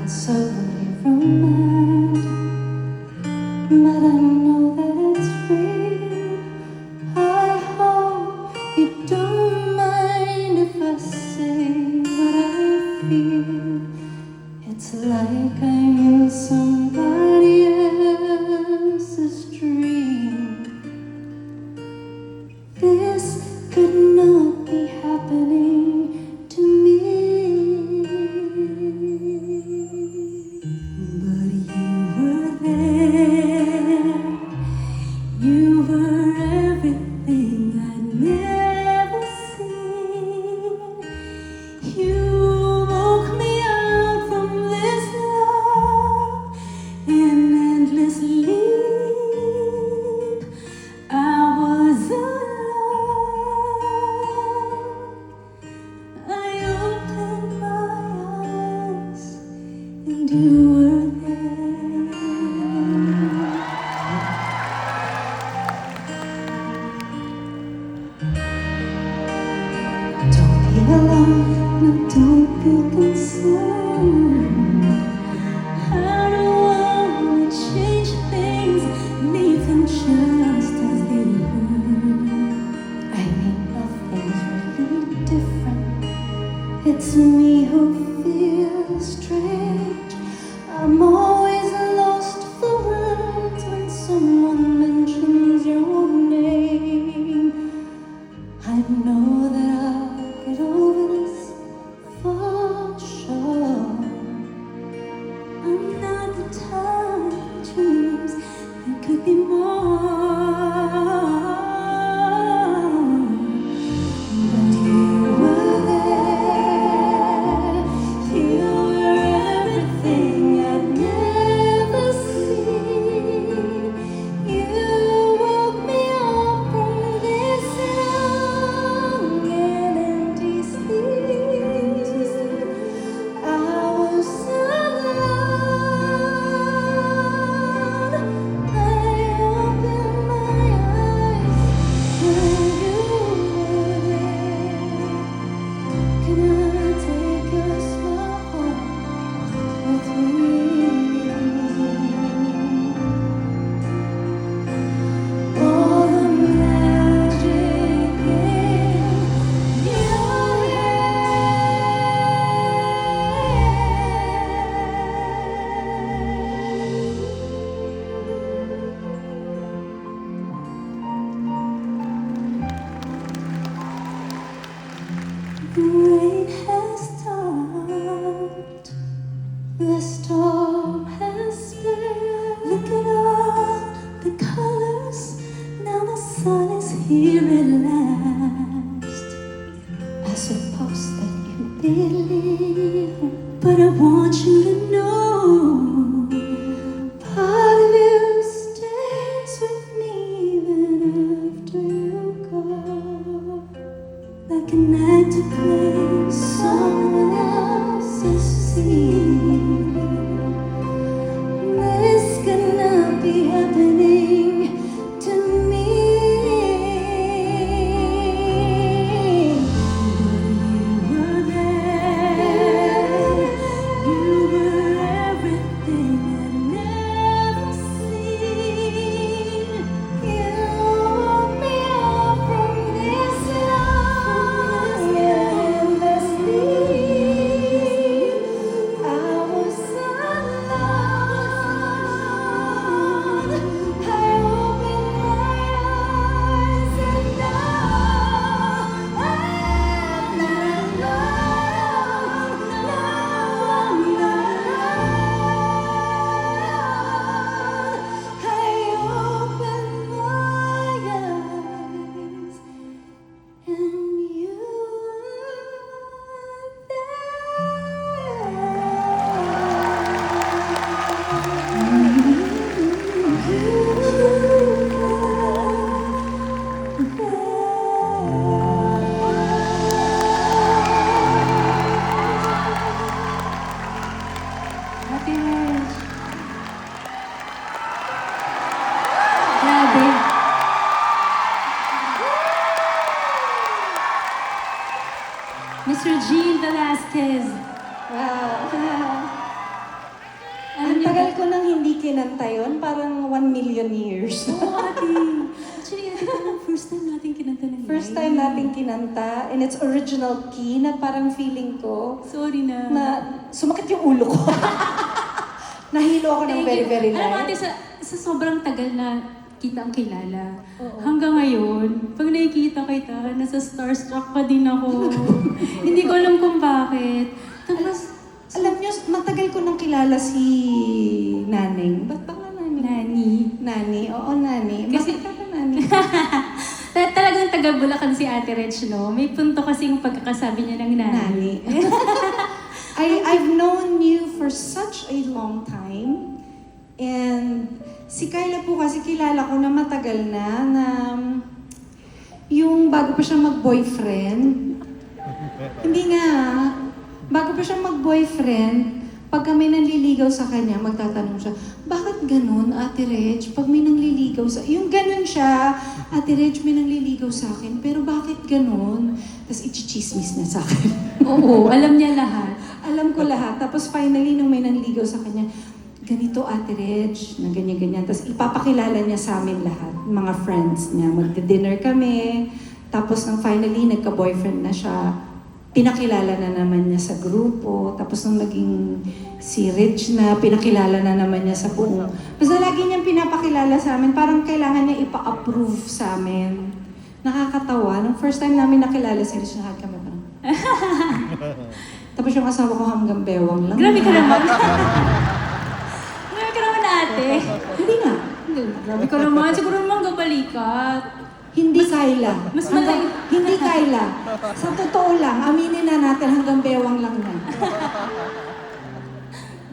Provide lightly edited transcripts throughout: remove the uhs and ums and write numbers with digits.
so romantic, but I know that it's real. I hope you don't mind if I say what I feel. It's like I'm in somebody else's dream. This could not be happening to me. But you were there. You were everything I'd never seen. You woke me out from this love and endless sleep. I was alone. I opened my eyes and you were there. Don't be alone, no, don't be concerned. I don't wanna change things, leave them just as they were. I mean, nothing's really different. It's me who feels strange. I'm always lost for words when someone mentions your name. I know that I'll get over this for sure. I'm not the type of dreams that could be more. But you were there. You were everything I'd never seen. You woke me up from this long and empty sleep. I was alone. I opened my eyes when you were there. Can I take your smile home with me? All the magic in your The rain has stopped. The storm has sped. Look at all the colors. Now the sun is here at last. I suppose that you believe, but I want you to know part of you stays with me even after you go. Like an actor plays someone else's scene. This could not be happening to me. But you were there. You were everything I'd never seen. You woke me up from this long endless sleep. I was alone. I opened my eyes and now I'm not alone. No, I'm not alone. I opened my eyes and you Happy marriage. Grabe. Mr. Gene Velasquez. Wow. kinanta yun, parang 1 million years. Oo, ate. Actually, ate, parang first time natin kinanta ng First live. time natin kinanta, in its original key, na parang feeling ko, Sorry na. na sumakit yung ulo ko. Nahilo ako ng Thank very, you. very Alam mo, light. ate, sa sobrang tagal na kita ang kilala. Oo. Hanggang ngayon, pag nakikita kita, nasa starstruck pa din ako. Hindi ko alam kung bakit. Tapos, Alam niyo, matagal ko nang kilala si Naning. Ba't ba nga Naning? Nani. Nani, oo Nani. Kasi- Bakit ka Nani? Talagang taga Bulacan si Ate Reg, no? May punto kasi yung pagkakasabi niya ng nani. Nani. I've known you for such a long time. And si Kyla po kasi kilala ko na matagal na yung bago pa siya mag-boyfriend. Hindi nga, bago pa siya mag-boyfriend, pag kami nanliligaw sa kanya, magtatanong siya, bakit ganun, Ate Reg? Pag may nanliligaw sa... Yung ganun siya, Ate Reg, may nanliligaw sa akin, pero bakit ganun? Tapos ichichismis na sa akin. Oo, alam niya lahat. Alam ko lahat. Tapos finally, nung may nanligaw sa kanya, ganito Ate Reg, na ganyan-ganyan. Tapos ipapakilala niya sa amin lahat, mga friends niya. Magdi-dinner kami. Tapos nung finally, nagka-boyfriend na siya, pinakilala na naman niya sa grupo. Tapos nung naging si Rich na, pinakilala na naman niya sa buong. Basta lagi niyang pinapakilala sa amin, parang kailangan niya ipa-approve sa amin. Nakakatawa. Nung first time namin nakilala si Rich, lahat kami parang... Tapos yung asawa ko hanggang bewang lang. Grabe ka naman. Grabe ka naman, ate. Hindi nga. Hindi, grabe ka naman. Siguro naman gabalikat. Hindi Kyla. mas malay- Hindi Kyla. Sa totoo lang, aminin na natin hanggang bewang lang na.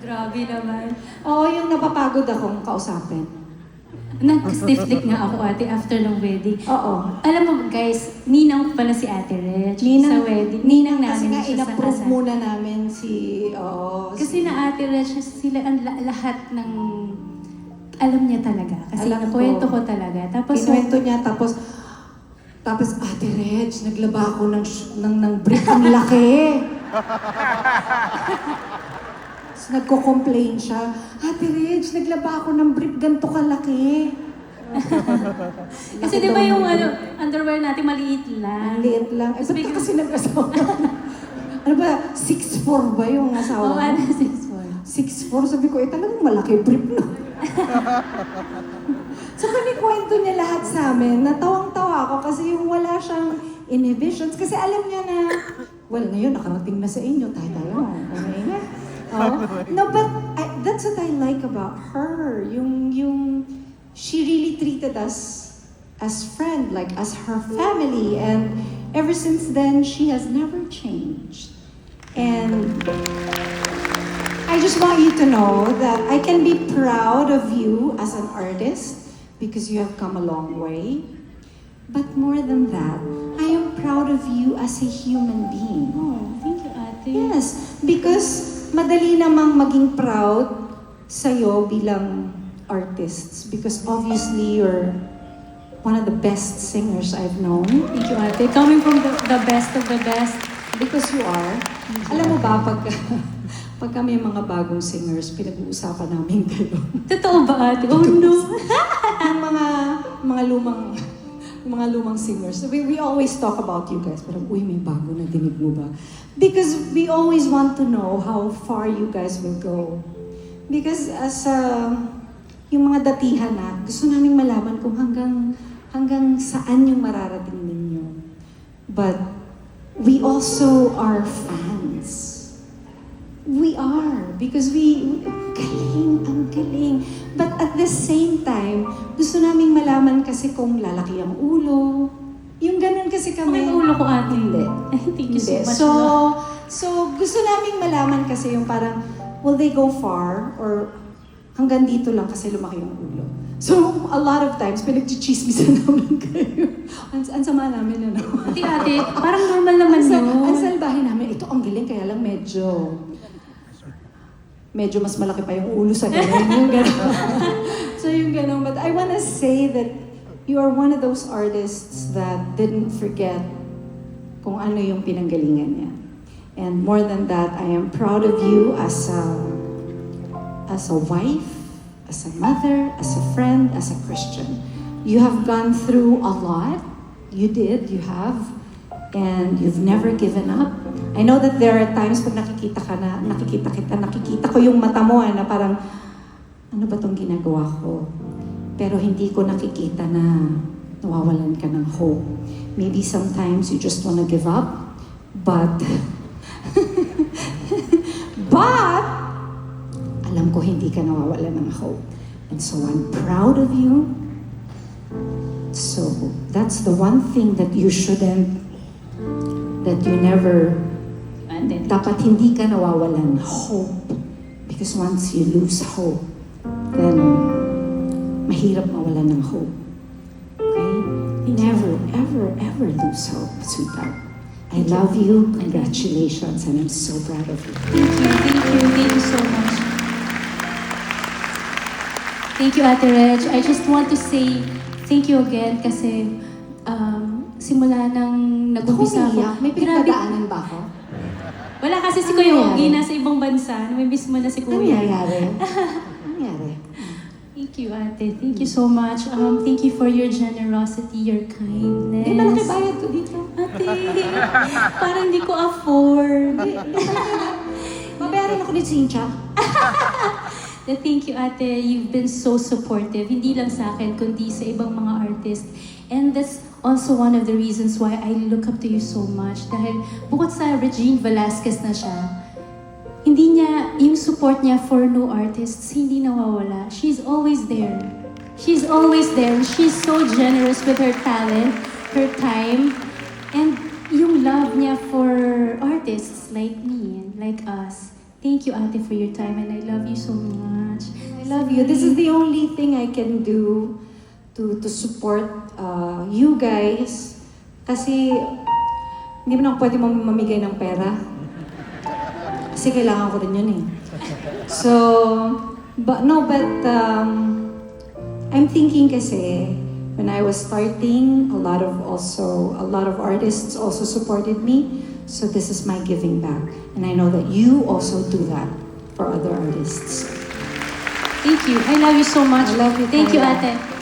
Grabe naman. Oo, yung napapagod akong kausapin. Nag-stiff neck nga ako, ate, after ng wedding. Oo. Alam mo, guys, ninang ko pala si Ate Reg sa wedding. Ninang kasi namin nga siya sa in-approve kasal. muna namin si... Oo. Kasi na Ate Reg, sila ang lahat ng... Alam niya talaga. Kasi Alam ko. nakwento ko talaga. Tapos, Kinuwento niya, tapos Ate Reg, naglaba ako ng brief ang laki. Tapos nagko-complain siya, Ate Reg, naglaba ako ng brief ganito kalaki. kasi di ba yung underwear natin maliit lang? Ang liit lang. Eh, ba't ka kasi nag-asawa? Ano ba, 6'4" ba yung asawa Oo, mo? ano, 6'4". 6'4", sabi ko, talagang malaki brief na. So kwento niya lahat sa amin, natawang-tawa ako kasi yung wala siyang inhibitions. Kasi alam niya na, well, ngayon nakarating na sa inyo, tayo. Okay na. Oh. No, but that's what I like about her. She really treated us as friend, like as her family. And ever since then, she has never changed. And I just want you to know that I can be proud of you as an artist because you have come a long way. But more than that, I am proud of you as a human being. Oh, thank you, ate. Yes, because madali namang maging proud sa'yo bilang artists because obviously you're one of the best singers I've known. Thank you, ate. Coming from the best of the best. Because you are. Alam mo ba, pag kami mga bagong singers, pinag-uusapan namin kayo. Totoo ba, ate? Oh, no. Yung mga lumang singers. We always talk about you guys. Parang, uy, may bago na dinig mo ba? Because we always want to know how far you guys will go. Because as yung mga datihan na, gusto namin malaman kung hanggang saan yung mararating ninyo. But we also are fans. We are. Because ang galing. But at the same time, gusto naming malaman kasi kung lalaki ang ulo. Yung ganun kasi kami. May ulo ko, ate. Hindi. Thank you so Hindi. much. So gusto naming malaman kasi yung parang, will they go far? Or hanggang dito lang kasi lumaki yung ulo. So, a lot of times, pinag-chismisan namin kayo. Ang sama namin, ano? Ate, parang normal naman yun. Ang salbahin namin, ito ang galing, kaya lang medyo mas malaki pa yung ulo sa ganun. Yung ganun. So yung ganun. But I wanna say that you are one of those artists that didn't forget kung ano yung pinanggalingan niya. And more than that, I am proud of you as a wife, as a mother, as a friend, as a Christian. You have gone through a lot. You did, you have. And you've never given up. I know that there are times pag nakikita ko yung mata mo na parang, ano ba tong ginagawa ko? Pero hindi ko nakikita na nawawalan ka ng hope. Maybe sometimes you just want to give up, but alam ko hindi ka nawawalan ng hope. And so I'm proud of you. So that's the one thing that you never, dapat hindi ka nawawalan hope. Because once you lose hope, then mahirap mawalan ng hope. Okay? Never, ever, ever lose hope, sweetheart. I love you. Congratulations. And I'm so proud of you. Thank you so much. Thank you, Ate Reg. I just want to say thank you again kasi simula nang nag-umpisa ako. May pinagdaanan ba ako? Wala kasi si Kuya Ogie nasa ibang bansa. Namimiss mo na si Ano Kuya. nangyari? Thank you, Ate. Thank you so much. Thank you for your generosity, your kindness. Malaki bayad ko dito. Ate, parang hindi ko afford. Mabayaran ako ni Cynthia. Thank you, Ate. You've been so supportive. Hindi lang sa akin, kundi sa ibang mga artists. And that's also one of the reasons why I look up to you so much. Dahil bukod sa Regine Velasquez na siya, hindi niya, yung support niya for new artists, hindi nawawala. She's always there. She's always there. She's so generous with her talent, her time, and yung love niya for artists like me and like us. Thank you, Ate, for your time, and I love you so much. I love you. This is the only thing I can do to support you guys. Kasi hindi mo na ako pwede mamigay ng pera. Kasi kailangan ko rin yun eh. So, but I'm thinking kasi when I was starting, a lot of artists also supported me. So this is my giving back. And I know that you also do that for other artists. Thank you. I love you so much. I love you, Thank you, Kaya. Ate.